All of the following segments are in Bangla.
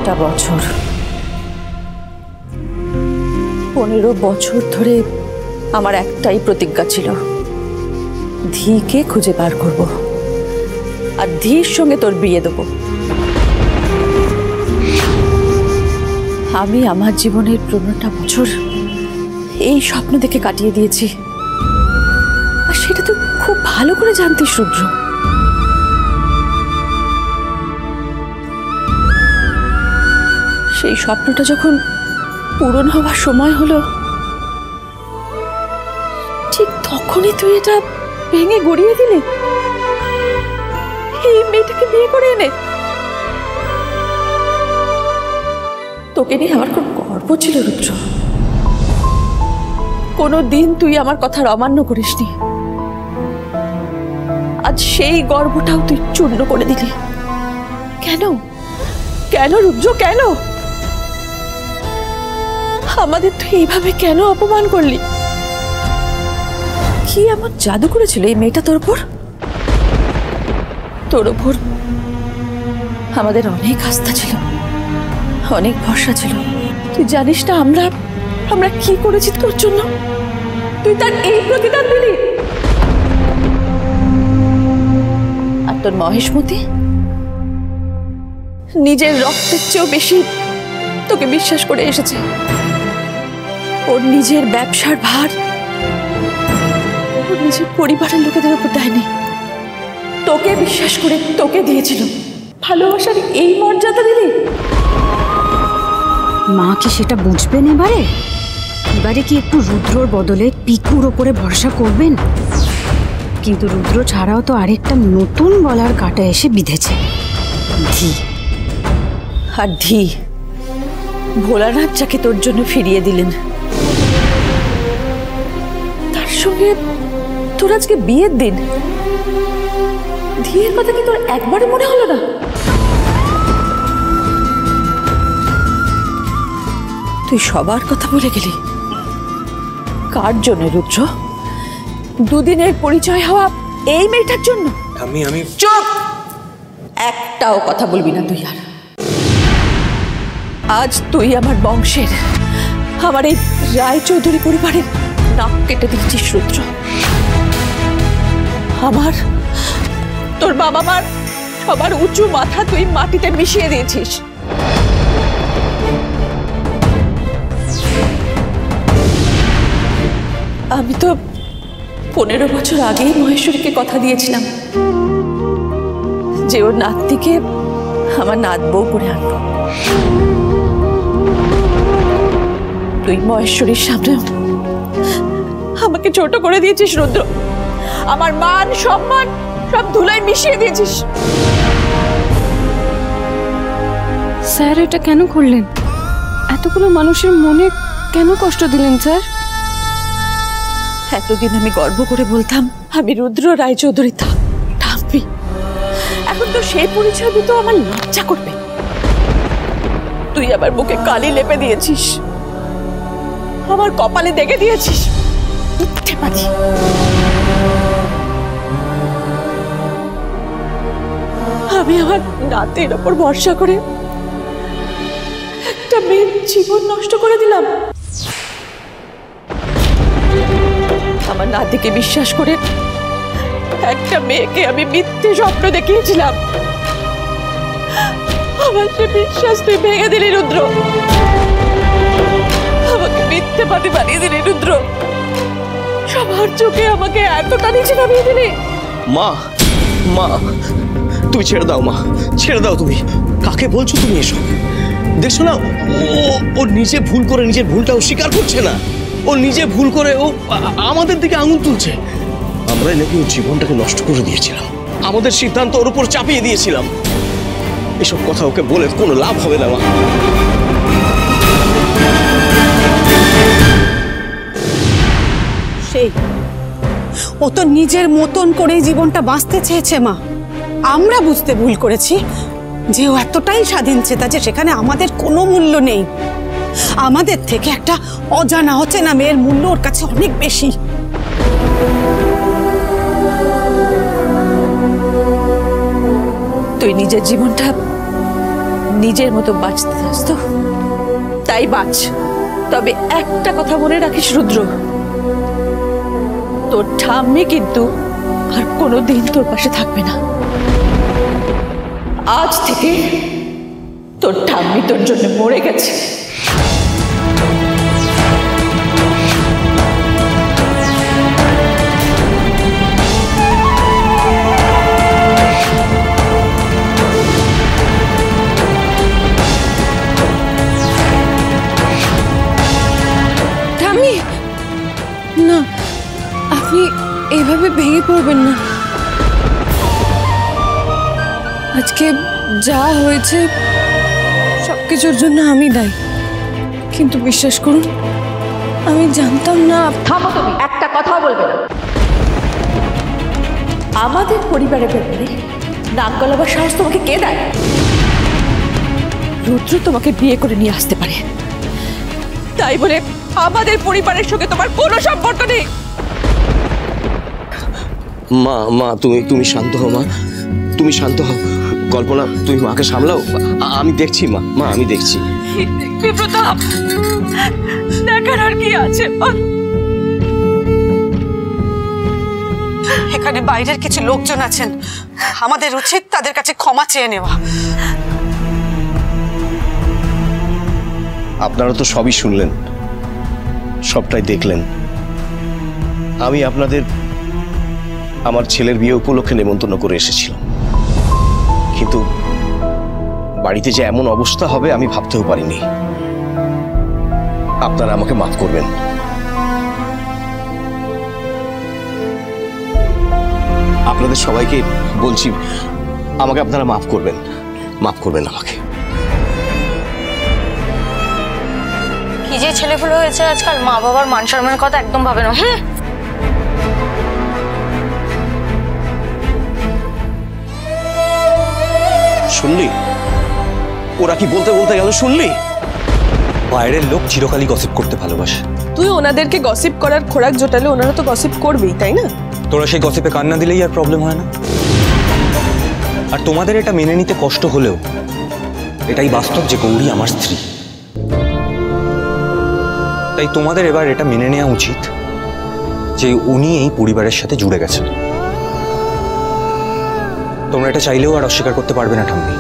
15টা বছর, 15 বছর ধরে আমার একটাই প্রতিজ্ঞা ছিল, ধীকে খুঁজে বার করব আর ধীর সঙ্গে তোর বিয়ে দেব। আমি আমার জীবনের 15টা বছর এই স্বপ্ন দেখে কাটিয়ে দিয়েছি, আর সেটা তো খুব ভালো করে জানতিস রুদ্র। সেই স্বপ্নটা যখন পূরণ হওয়ার সময় হলো, ঠিক তখনই তুই এটা ভেঙে গড়িয়ে দিলি, এই মেয়েটাকে বিয়ে করে এনে। তোকে নিয়ে আমার খুব গর্ব ছিল রুদ্র, কোনোদিন তুই আমার কথার অমান্য করিসনি। আজ সেই গর্বটাও তুই চূর্ণ করে দিলি। কেন কেন রুদ্র, কেন আমাদের তুই এইভাবে কেন অপমান করলি? কি এমন জাদু করেছিল এই মেয়েটা তোর উপর? তোর উপর আমাদের অনেক আস্থা ছিল, অনেক ভরসা ছিল। তুই জানিস না আমরা কি করেছি তোর জন্য? তুই তার এই প্রতিদান দিলি। আর তোর মহেশমতি নিজের রক্তের চেয়েও বেশি তোকে বিশ্বাস করে এসেছে। ওর নিজের ব্যবসার ভার ওর নিজের পরিবারের লোকেদের উপর দেয়নি, তোকে বিশ্বাস করে তোকে দিয়েছিল। ভালোবাসার এই মর্যাদা দিলি? মা কি সেটা বুঝবেন? এবারে কি একটু রুদ্রর বদলে পিকুর ওপরে ভরসা করবেন? কিন্তু রুদ্র ছাড়াও তো আরেকটা নতুন গলার কাটা এসে বিঁধেছে, ধী। আর ধী ভোলানাথ যাকে তোর জন্য ফিরিয়ে দিলেন, তার সঙ্গে তোর আজকে বিয়ের দিন। ধীর কথা কি তোর একবারে মনে হলো না? তুই সবার কথা বলে গেলি, কার জন্য রুদ্র? দুদিনের পরিচয় হওয়া এই মেয়েটার জন্য? আমি চুপ! একটাও কথা বলবি না তুই আর। আজ তুই আমার বংশের, আমার এই রায়চৌধুরী পরিবারের নাক কেটে দিচ্ছিস রুদ্র। আমার, তোর বাবা মার সবার উঁচু মাথা তুই মাটিতে মিশিয়ে দিয়েছিস। আমি তো 15 বছর আগেই মহেশ্বরীকে কথা দিয়েছিলাম যে ওর নাতনিকে আমার নাত বউ করে আনবো। তুই মহেশ্বরীর সামনে আমাকে ছোট করে দিয়েছিস রুদ্র। আমার মান সম্মান সব ধুলায় মিশিয়ে দিয়েছিস। স্যার এটা কেন করলেন? এতগুলো মানুষের মনে কেন কষ্ট দিলেন স্যার? এতদিন আমি গর্ব করে বলতাম আমি রুদ্র রায়চৌধুরী থাকবি, এখন তো সেই পরিচয় দিতে আমার লজ্জা করবে। তুই আমার বুকে কালি লেপে দিয়েছিস, আমার কপালে দেখে দিয়েছিস। আমি আমার নাতের ওপর ভরসা করে একটা মেয়ের জীবন নষ্ট করে দিলাম। আমার নাতিকে বিশ্বাস করে একটা মেয়েকে আমি মিথ্যে স্বপ্ন দেখিয়েছিলাম। আমার সে বিশ্বাস তুই ভেঙে দিলি রুদ্র, আমাকে মিথ্যেবাদী বানিয়ে দিলি রুদ্র। সবার চোখে আমাকে এতটা নিচে নামিয়ে দিলি। মা মা তুমি ছেড়ে দাও, মা ছেড়ে দাও। তুমি কাকে বলছো তুমি এসব? দেখছো না ও নিজে ভুল করে নিজের ভুলটা স্বীকার করছে না। ও নিজে ভুল করে ও আমাদের দিকে আঙুল তুলছে। আমরাই নাকি ওর জীবনটাকে নষ্ট করে দিয়েছিলাম, আমাদের সিদ্ধান্ত ওর উপর চাপিয়ে দিয়েছিলাম। এসব কথা ওকে বলে কোনো লাভ হবে না মা। সেই ও তো নিজের মতন করেই জীবনটা বাঁচতে চেয়েছে মা। আমরা বুঝতে ভুল করেছি যে ও এতটাই স্বাধীন চেতা যে সেখানে আমাদের কোনো মূল্য নেই। আমাদের থেকে একটা অজানা অচেনা মেয়ের মূল্য ওর কাছে অনেক বেশি। তুই নিজের জীবনটা নিজের মতো বাঁচতে চাস তো তাই বাঁচ, তবে একটা কথা মনে রাখিস রুদ্র, তোর ঠাম্মি কিন্তু আর কোনোদিন তোর পাশে থাকবে না। আজ থেকে তোর ঠাম্মি তোর জন্য মরে গেছে। না, আপনি এইভাবে ভেঙে পড়বেন না। আজকে যা হয়েছে সবকিছুর জন্য আমি দায়ী, কিন্তু বিশ্বাস করুন আমি জানতাম না। থামো তুমি, একটা কথাও বলবে না। আমাদের পরিবারের ব্যাপারে নাক গলাবার সাহস তোমাকে কে দেয়? রুদ্র তোমাকে বিয়ে করে নিয়ে আসতে পারে, তাই বলে আমাদের পরিবারের সঙ্গে তোমার কোনো সম্পর্ক নেই। মা মা তুমি শান্ত হও মা, তুমি শান্ত হও। কল্পনা তুমি মাকে সামলাও, আমি দেখছি মা, মা আমি দেখছি। প্রতাপ, দেখার আর কি আছে? এখানে বাইরের কিছু লোকজন আছেন, আমাদের উচিত তাদের কাছে ক্ষমা চেয়ে নেওয়া। আপনারা তো সবই শুনলেন, সবটাই দেখলেন। আমি আপনাদের আমার ছেলের বিয়ে উপলক্ষে নেমন্তন্ন করে এসেছিলাম, কিন্তু বাড়িতে যে এমন অবস্থা হবে আমি ভাবতেও পারিনি। আপনারা আমাকে মাফ করবেন। আপনাদের সবাইকে বলছি, আমাকে আপনারা মাফ করবেন, মাফ করবেন আমাকে। কি যে ছেলেপুলে হয়েছে আজকাল, মা বাবার মান সম্মানের কথা একদম ভাবে না। হ্যাঁ, শুনলি ওরা কি বলতে বলতে গেল? শুনলি? বাইরের লোক চিরকালই গসিপ করতে ভালোবাসে। তুই ওনাদেরকে গসিপ করার খোরাক জোটালে ওনারা তো গসিপ করবেই, তাই না? তোরা সেই গসিপে কান্না দিলেই আর প্রবলেম হয় না। আর তোমাদের এটা মেনে নিতে কষ্ট হলেও এটাই বাস্তব যে গৌরী আমার স্ত্রী। তাই তোমাদের এবার এটা মেনে নেওয়া উচিত যে উনি এই পরিবারের সাথে জুড়ে গেছেন। তোমরা এটা চাইলেও আর অস্বীকার করতে পারবে না ঠাম্মি।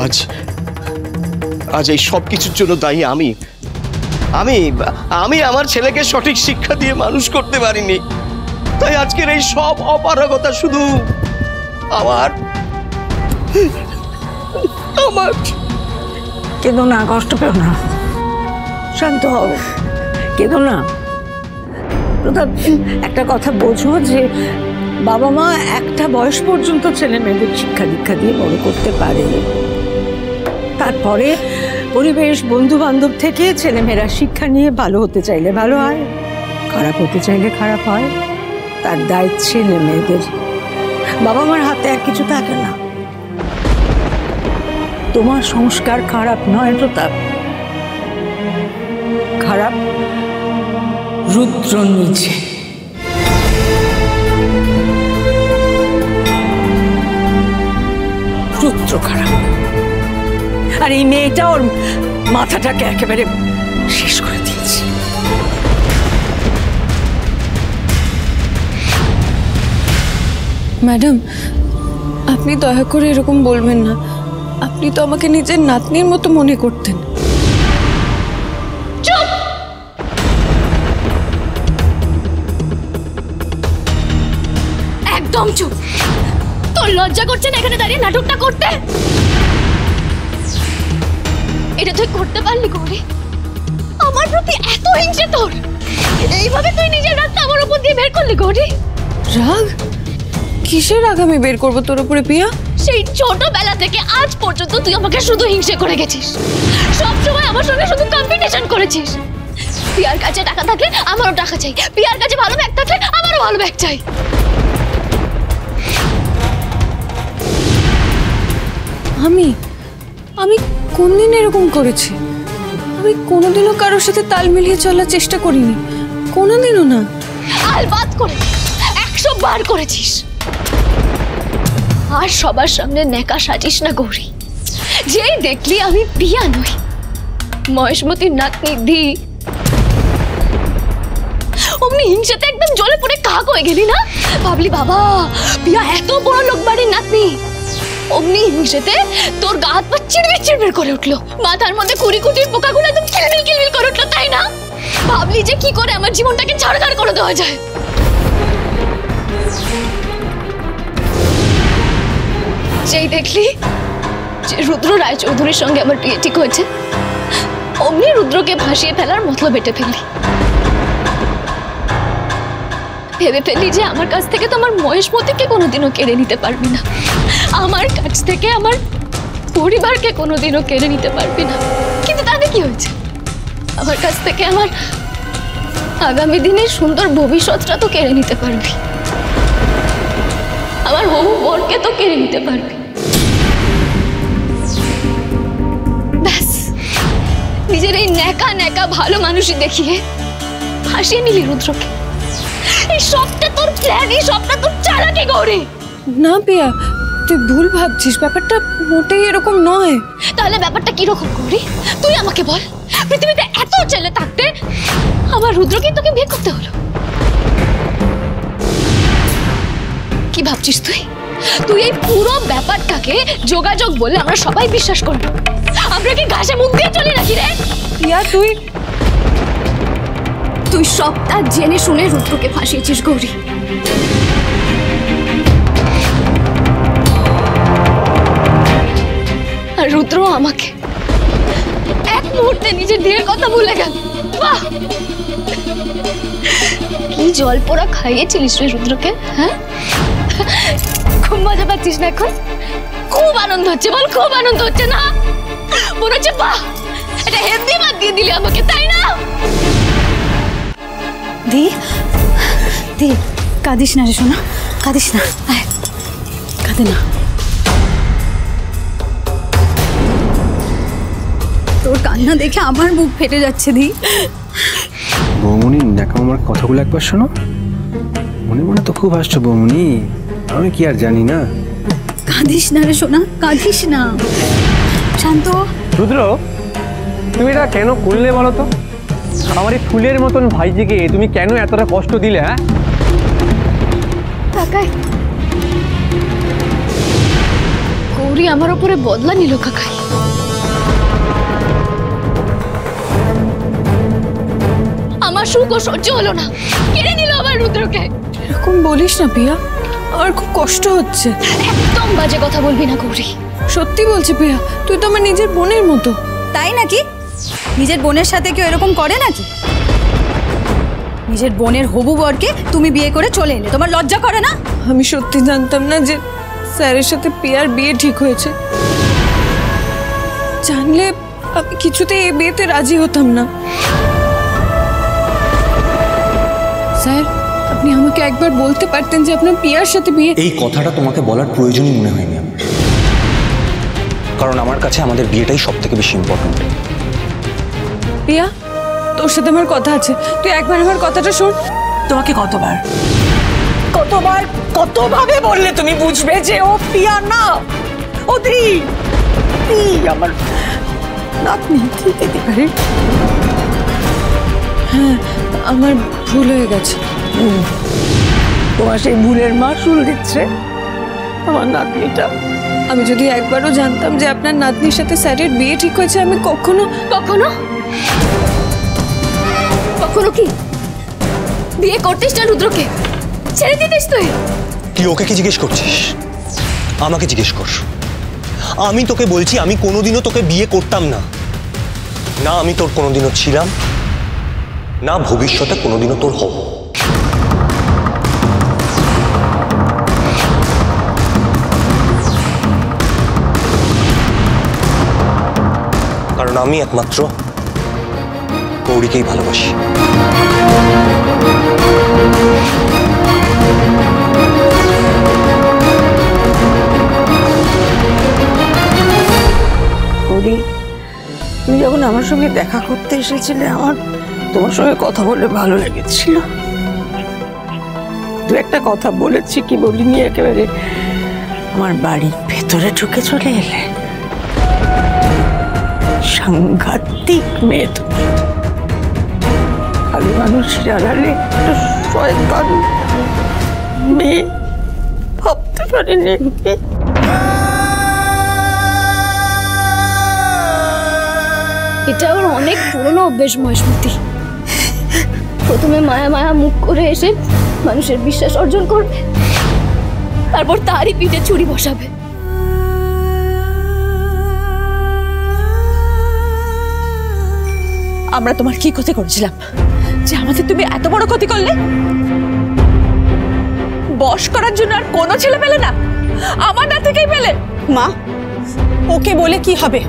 আজ আজ এই সব কিছুর জন্য দায়ী আমি। আমি আমি আমার ছেলেকে সঠিক শিক্ষা দিয়ে মানুষ করতে পারিনি, তাই আজকের এই সব অপারগতা শুধু আমার। কেঁদো না, কষ্ট পেও না, শান্ত হও, কেঁদো না। প্রতাপ, একটা কথা বোঝো যে বাবা মা একটা বয়স পর্যন্ত ছেলে মেয়েদের শিক্ষা দীক্ষা দিয়ে বড় করতে পারে, তারপরে পরিবেশ বন্ধু বান্ধব থেকে ছেলেমেয়েরা শিক্ষা নিয়ে ভালো হতে চাইলে ভালো হয়, খারাপ হতে চাইলে খারাপ হয়। তার দায়িত্ব ছেলে মেয়েদের, বাবা মার হাতে আর কিছু থাকে না। তোমার সংস্কার খারাপ নয় প্রতাপ, খারাপ রুদ্র নিজে। রুদ্র খারাপ, আর এই মেয়েটা ওর মাথাটাকে একেবারে শেষ করে দিয়েছে। ম্যাডাম, আপনি দয়া করে এরকম বলবেন না। আপনি তো আমাকে নিজের নাতনির মতো মনে করতেন। একদম চুপ! তোর লজ্জা করছে না এখানে দাঁড়িয়ে নাটকটা করতে? এটা তুই করতে পারলি গৌরী? আমার প্রতি এত হিংসে তোর? এইভাবে তুই নিজের রাগটা আমার উপর দিয়ে বের করলি গৌরী? রাগ? কিসের রাগ আমি বের করবো তোর উপরে পিয়া? সেই ছোটবেলা থেকে আজ পর্যন্ত তুই আমাকে শুধু হিংসে করে গেছিস, সবসময় আমার সঙ্গে শুধু কম্পিটিশন করেছিস। পিয়ার কাছে টাকা থাকলে আমারও টাকা চাই, পিয়ার কাছে ভালো ব্যাগ থাকলে আমারও ভালো ব্যাগ চাই। আমি কোনদিন এরকম করেছি? আমি কোনোদিনও কারোর সাথে তাল মিলিয়ে চলার চেষ্টা করিনি, কোনোদিনও না। আলবাত করে 100 বার করেছিস। আর সবার সামনে নেকা সাজিস না গৌরী। যেই দেখলি আমি পিয়া নই, মহেশমতির নাতনি দি, অমনি হিংসাতে একদম জ্বলে পড়ে কাক হয়ে গেলি না? ভাবলি বাবা পিয়া এত বড় লোক বাড়ির নাতনি, অমনি হিংসাতে তোর গা হাত পা চিড়বিড় চিড়বিড় করে উঠলো, মাথার মধ্যে কুড়ি কুটির পোকাগুলো একদম কিলবিল কিলবিল করে উঠলো, তাই না? ভাবলি যে কি করে আমার জীবনটাকে ছাড়খাড় করে দেওয়া যায়। যেই দেখলি যে রুদ্র রায়চৌধুরীর সঙ্গে আমার বিয়ে ঠিক হয়েছে, অমনি রুদ্রকে ভাসিয়ে ফেলার মতলব বেটে ফেললি। ভেবে ফেললি যে আমার কাছ থেকে তো আমার মহেশমতিকে কোনোদিনও কেড়ে নিতে পারবি না, আমার কাছ থেকে আমার পরিবারকে কোনোদিনও কেড়ে নিতে পারবি না। কিন্তু তাতে কি হয়েছে? আমার কাছ থেকে আমার আগামী দিনের সুন্দর ভবিষ্যৎটা তো কেড়ে নিতে পারবি, আমার হবু বরকে তো কেড়ে নিতে পারবি। ব্যাস, নিজের এই নেকা নেকা ভালো মানুষই দেখিয়ে ফাঁসিয়ে নিলি রুদ্রকে। এই সবটা তোর প্ল্যান, এই সবটা তোর চালাকি গৌরী। না পিয়া, তুই ভুল ভাবছিস, ব্যাপারটা মোটেই এরকম নয়। তাহলে ব্যাপারটা কিরকম গৌরী? তুই আমাকে বল, পৃথিবীতে এত ছেলে থাকতে আমার রুদ্রকে তোকে বিয়ে করতে হলো? কি ভাবছিস তুই? তুই এই পুরো ব্যাপারটাকে যোগাযোগ বলে আমরা সবাই বিশ্বাস করব? আমরা কি ঘাসে মুখ দিয়ে চলে নাকি রে? পিয়া তুই তুই সবটা জেনে শুনে রুদ্রকে ফাঁসিয়েছিস গৌরী। আর রুদ্র আমাকে এক মুহূর্তে নিজের বিয়ের কথা ভুলে গেল। বাহ, কি জল পোড়া খাইয়েছিলিস রে রুদ্রকে? হ্যাঁ, খুব মজা পাচ্ছিস না এখন? খুব আনন্দ হচ্ছে? বল, খুব আনন্দ হচ্ছে না? মনে হচ্ছে বাহ, এটা হেভি বাদ দিয়ে দিলি আমাকে, তাই না? দি দি, কাঁদিস না রে সোনা, কাঁদিস না, কাঁদে না। তোর কান্না দেখে আমার বুক ফেটে যাচ্ছে দি। বৌমনি, দেখো আমার কথাগুলো একবার শোনো। মনে মনে তো খুব হাসছো বৌমনি, আমি কি আর জানি না। কাঁদিস না রে সোনা, কাঁদিস না। শান্ত। রুদ্র, তুমি এটা কেন করলে বলো তো? আমার এই ফুলের মতন ভাইজিকে তুমি কেন এতটা কষ্ট দিলে? হ্যাঁ কাকাই, গৌরী আমার উপরে বদলা নিল কাকাই। আমার সুখ ও সহ্য হলো না, কেড়ে নিল আমার রুদ্রকে। এরকম বলিস না পিয়া, আমার খুব কষ্ট হচ্ছে। একদম বাজে কথা বলবি না গৌরী। সত্যি বলছি পিয়া, তুই তো আমার নিজের বোনের মতো। তাই নাকি? নিজের বোনের সাথে কেউ এরকম করে নাকি? নিজের বোনের হবু বরকে তুমি বিয়ে করে চলে এলে, তোমার লজ্জা করে না? আমি সত্যি জানতাম না যে স্যারের সাথে পিয়ার বিয়ে ঠিক হয়েছে। জানলে আমি কিছুতেই এই বিয়েতে রাজি হতাম না। স্যার, আপনি আমাকে একবার বলতে পারতেন যে আপনার পিয়ার সাথে বিয়ে। এই কথাটা তোমাকে বলার প্রয়োজনই মনে হয়নি আমার, কারণ আমার কাছে আমাদের বিয়েটাই সব থেকে বেশি ইম্পর্টেন্ট। পিয়া, তোর সাথে আমার কথা আছে, তুই একবার আমার কথাটা শোন। তোমাকে কতবার কতবার কতভাবে বললে তুমি বুঝবে যে ও পিয়া না, ও দি, আমার নাতনি দিতে পারে। হ্যাঁ, আমার ভুল হয়ে গেছে। তোমার সেই ভুলের মাসুল দিচ্ছে আমার নাতনিটা। আমি যদি একবারও জানতাম যে আপনার নাতনির সাথে স্যারের বিয়ে ঠিক হয়েছে, আমি কখনো কখনো কখনো কি বিয়ে করতিস না রুদ্রকে? ছেড়ে দিতিস তুই? তুই ওকে কি জিজ্ঞেস করছিস? আমাকে জিজ্ঞেস কর। আমি তোকে বলছি, আমি কোনোদিনও তোকে বিয়ে করতাম না। না আমি তোর কোনোদিনও ছিলাম, না ভবিষ্যতে কোনোদিনও তোর হব। কারণ আমি একমাত্র গৌরীকেই ভালোবাসি। গৌরী, তুমি যখন আমার সঙ্গে দেখা করতে এসেছিলে আমার তোমার সঙ্গে কথা বলে ভালো লেগেছিল। দু একটা কথা বলেছি কি বলিনি, একেবারে আমার বাড়ির ভেতরে ঢুকে চলে এলে। সাংঘাতিক মেয়ে তুমি, ভালো মানুষের আড়ালে একটা শয়তান মেয়ে ভাবতে পারিনি। এটা ওর অনেক পুরনো অভ্যেস মহেশমতি। প্রথমে মায়া মায়া মুখ করে এসে মানুষের বিশ্বাস অর্জন করবে, তারপর তারই পিঠে ছুরি বসাবে। আমরা তোমার কি ক্ষতি করেছিলাম যে আমাদের তুমি এত বড় ক্ষতি করলে? বশ করার জন্য আর কোনো ছেলে পেলে না, আমার না থেকেই পেলে। মা, ওকে বলে কি হবে?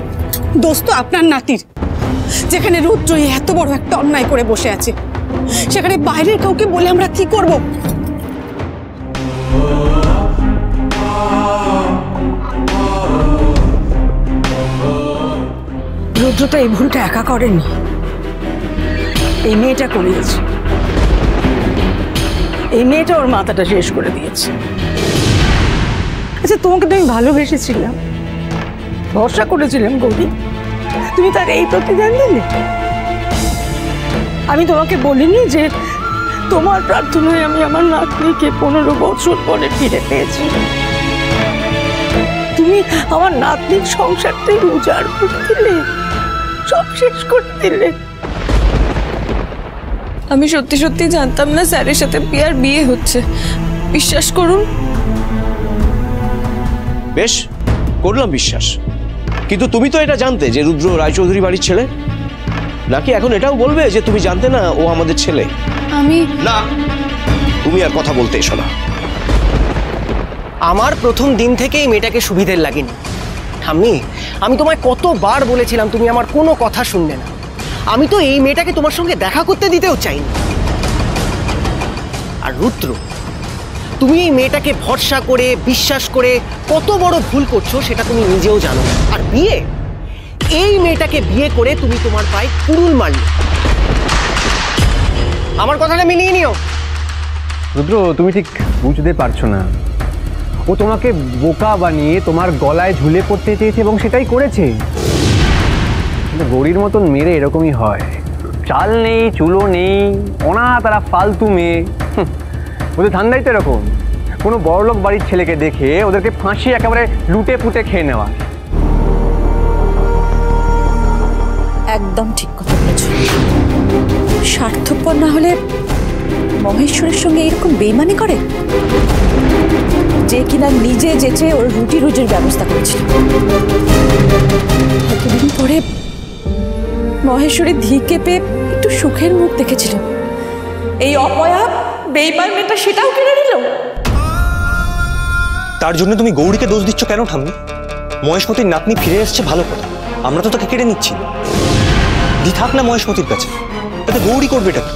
দোষ তো আপনার নাতির। যেখানে রুদ্র এত বড় একটা অন্যায় করে বসে আছে, সেখানে বাইরের কাউকে বলে আমরা কি করব? রুদ্র তো এই ভুলটা একা করেনি, এই মেয়েটা করিয়েছে। এই মেয়েটা ওর মাথাটা শেষ করে দিয়েছে। আচ্ছা, তোমাকে তো আমি ভালোবেসেছিলাম, ভরসা করেছিলাম গৌরী, তুমি তার এই প্রতিদান দিলে? আমি তোমাকে বলিনি যে তোমার প্রার্থনায় আমি আমার নাতনিকে 15 বছর পরে ফিরে পেয়েছি? তুমি আমার নাতনির সংসারটাই উজাড় করে দিলে, সব শেষ করে দিলে। আমি সত্যি সত্যি জানতাম না স্যারের সাথে পিয়ার বিয়ে হচ্ছে, বিশ্বাস করুন। বেশ, করলাম বিশ্বাস, কিন্তু তুমি তো এটা জানতে যে রুদ্র রায়চৌধুরী বাড়ির ছেলে, নাকি এখন এটাও বলবে যে তুমি জানতে না ও আমাদের ছেলে? আমি না, তুমি আর কথা বলতে এসো না। আমার প্রথম দিন থেকেই মেয়েটাকে সুবিধের লাগেনি। আমি তোমায় কতবার বলেছিলাম, তুমি আমার কোনো কথা শুনলে না। আমি তো এই মেয়েটাকে তোমার সঙ্গে দেখা করতে দিতেও চাইনি। আর রুদ্র, তুমি এই মেয়েটাকে ভরসা করে বিশ্বাস করে কত বড় ভুল করছো সেটা তুমি নিজেও জানো। আর বিয়ে, এই মেয়েটাকে বিয়ে করে তুমি তোমার পায়ে কুড়ুল মারলে। আমার কথাটা মিলিয়ে নিও। রুদ্র, তুমি ঠিক বুঝতে পারছো না। ও তোমাকে বোকা বানিয়ে তোমার গলায় ঝুলে পড়তে চেয়েছে এবং সেটাই করেছে। কিন্তু গৌরীর মতন মেরে এরকমই হয়, চাল নেই চুলো নেই, তারা ফালতু মেয়ে। ওদের ধান্দাই তো এরকম, কোনো বড়লোক বাড়ির ছেলেকে দেখে ওদেরকে ফাঁসি একেবারে লুটে পুটে খেয়ে নেওয়া। একদম ঠিক কথা বলেছো। স্বার্থপর না হলে মহেশ্বরের সঙ্গে এরকম বেইমানি করে, যে কিনা নিজে যেচে ওর রুটি রুজির ব্যবস্থা করেছিল। কতদিন পরে মহেশ্বরী ধিকে পেয়ে একটু সুখের মুখ দেখেছিল, এই অপয়া বেইমান মেয়েটা সেটাও কেড়ে নিল। তার জন্য তুমি গৌরীকে দোষ দিচ্ছ কেন ঠাম্মি? মহেশমতির নাতনি ফিরে এসছে ভালো কথা, আমরা তো তাকে কেড়ে নিচ্ছি। দি থাক না মহেশমতির কাছে, তাতে গৌরী করবে এটা কি?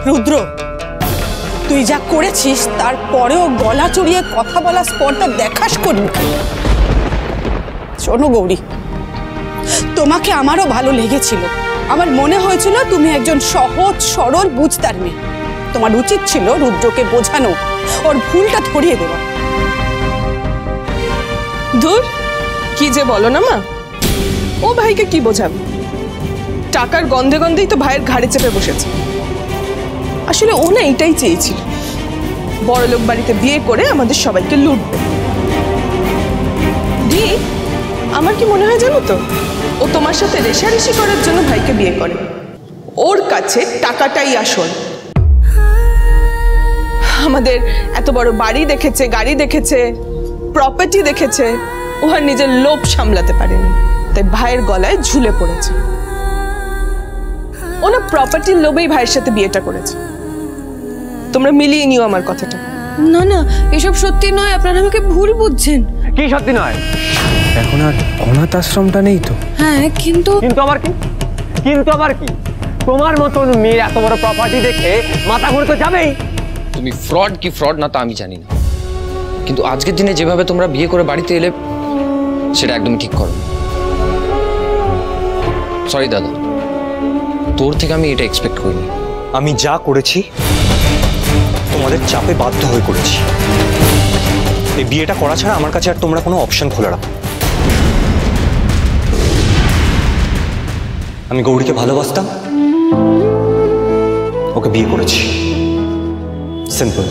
রুদ্র, তুই যা করেছিস তারপরেও গলা চড়িয়ে কথা বলা স্পর্ধা দেখাস করবি। শোনো গৌরী, তোমাকে আমারও ভালো লেগেছিল। আমার মনে হয়েছিল তুমি একজন সহজ সরল বুঝতার মেয়ে। তোমার উচিত ছিল রুদ্রকে বোঝানো, ওর ভুলটা ধরিয়ে দেওয়া। ধুর, কি যে বলো না মা, ও ভাইকে কি বোঝাবে? টাকার গন্ধে গন্ধেই তো ভাইয়ের ঘাড়ে চেপে বসেছে। আসলে ও না এটাই চেয়েছিল, বড়লোক বাড়িতে বিয়ে করে আমাদের সবাইকে লুটবে। দি, আমার কি মনে হয় জানো তো, ও তোমার সাথে রেশারেশি করার জন্য ভাইকে বিয়ে করে। ওর কাছে টাকাটাই আসল। আমাদের এত বড় বাড়ি দেখেছে, গাড়ি দেখেছে, প্রপার্টি দেখেছে, ও আর নিজের লোভ সামলাতে পারেনি, তাই ভাইয়ের গলায় ঝুলে পড়েছে। ও না প্রপার্টির লোভেই ভাইয়ের সাথে বিয়েটা করেছে। তোমরা মিলিয়ে নিও আমার কথাটা। না না, এসব সত্যি নয়, আপনারা আমাকে ভুল বুঝছেন। কি সত্যি নয়? এখন আর অনাথ আশ্রমটা নেই তো? হ্যাঁ, কিন্তু আবার কি? তোমার মতন মেয়ের এত বড় প্রপার্টি দেখে মাথা ঘুরে তো যাবেই। তুমি ফ্রড কি ফ্রড না তা আমি জানি না, কিন্তু আজকের দিনে যেভাবে তোমরা বিয়ে করে বাড়িতে এলে সেটা একদমই ঠিক করো। সরি দাদা, তোর থেকে আমি এটা এক্সপেক্ট করিনি। আমি যা করেছি তোমাদের চাপে বাধ্য হয়ে করেছি। এই বিয়েটা করা ছাড়া আমার কাছে আর তোমরা কোনো অপশন খোলা রাখো। আমি গৌরীকে ভালোবাসতাম, ওকে বিয়ে করেছি, সিম্পল।